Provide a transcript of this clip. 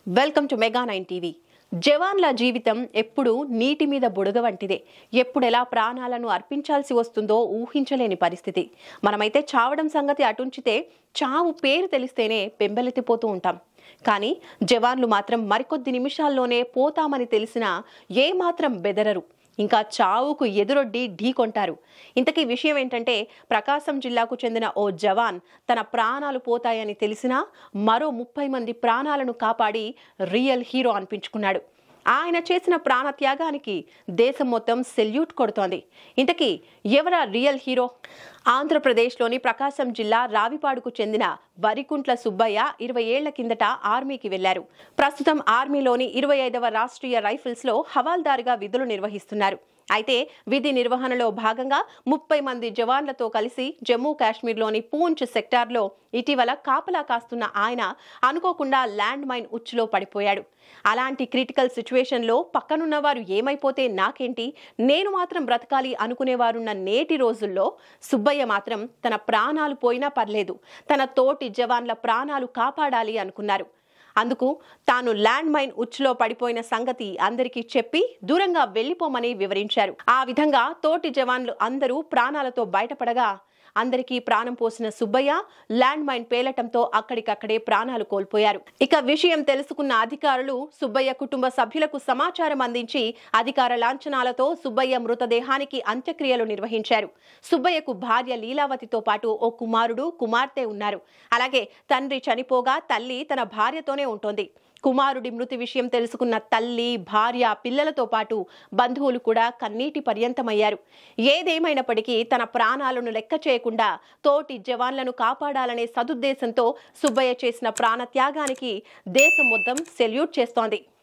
Welcome to mega 9 TV. జవాన్ల జీవితం ఎప్పుడు నీటి మీద బుడగ వంటిదే. ఎప్పుడు ఎలా ప్రాణాలను అర్పించాల్సి వస్తుందో ఊహించలేని పరిస్థితి. మనమైతే చావడం సంగతి అటుంచితే చావు పేరు తెలిస్తేనే పెంబెలెత్తిపోతూ ఉంటాం. కానీ జవాన్లు మాత్రం మరికొద్ది నిమిషాల్లోనే పోతామని తెలిసినా ఏమాత్రం బెదరరు. ఇంకా చావుకు ఎదురొడ్డి ఢీకొంటారు. ఇంతకీ విషయం ఏంటంటే, ప్రకాశం జిల్లాకు చెందిన ఓ జవాన్ తన ప్రాణాలు పోతాయని తెలిసినా మరో 30 మంది ప్రాణాలను కాపాడి రియల్ హీరో అనిపించుకున్నాడు. ఆయన చేసిన ప్రాణత్యాగానికి దేశం మొత్తం సెల్యూట్ కొడుతోంది. ఇంతకీ ఎవరా రియల్ హీరో? ఆంధ్రప్రదేశ్లోని ప్రకాశం జిల్లా రావిపాడుకు చెందిన వరికుంట్ల సుబ్బయ్య 20 ఏళ్ల కిందట ఆర్మీకి వెళ్లారు. ప్రస్తుతం ఆర్మీలోని 25వ రాష్ట్రీయ రైఫిల్స్ లో హవాల్దారుగా విధులు నిర్వహిస్తున్నారు. అయితే విధి నిర్వహణలో భాగంగా 30 మంది జవాన్లతో కలిసి జమ్మూ కాశ్మీర్లోని పూంచ్ సెక్టార్లో ఇటీవల కాపలా కాస్తున్న ఆయన అనుకోకుండా ల్యాండ్ మైన్ ఉచ్చులో పడిపోయాడు. అలాంటి క్రిటికల్ సిచ్యువేషన్లో పక్కనున్న వారు ఏమైపోతే నాకేంటి, నేను మాత్రం బ్రతకాలి అనుకునేవారున్న నేటి రోజుల్లో సుబ్బయ్య మాత్రం తన ప్రాణాలు పోయినా పర్లేదు, తన తోటి జవాన్ల ప్రాణాలు కాపాడాలి అనుకున్నారు. అందుకు తాను ల్యాండ్ మైన్ ఉచ్చులో పడిపోయిన సంగతి అందరికీ చెప్పి దూరంగా వెళ్లిపోమని వివరించారు. ఆ విధంగా తోటి జవాన్లు అందరూ ప్రాణాలతో బయటపడగా అందరికీ ప్రాణం పోసిన సుబ్బయ్య ల్యాండ్ మైన్ పేలటంతో అక్కడికక్కడే ప్రాణాలు కోల్పోయారు. ఇక విషయం తెలుసుకున్న అధికారులు సుబ్బయ్య కుటుంబ సభ్యులకు సమాచారం అందించి అధికార లాంఛనాలతో సుబ్బయ్య మృతదేహానికి అంత్యక్రియలు నిర్వహించారు. సుబ్బయ్యకు భార్య లీలావతితో పాటు ఓ కుమారుడు, కుమార్తె ఉన్నారు. అలాగే తండ్రి చనిపోగా తల్లి తన భార్యతోనే ఉంటోంది. కుమారుడి మృతి విషయం తెలుసుకున్న తల్లి, భార్య, పిల్లలతో పాటు బంధువులు కూడా కన్నీటి పర్యంతమయ్యారు. ఏదేమైనప్పటికీ తన ప్రాణాలను లెక్క చేయకుండా తోటి జవాన్లను కాపాడాలనే సదుద్దేశంతో సుబ్బయ్య చేసిన ప్రాణత్యాగానికి దేశం మొత్తం సెల్యూట్ చేస్తోంది.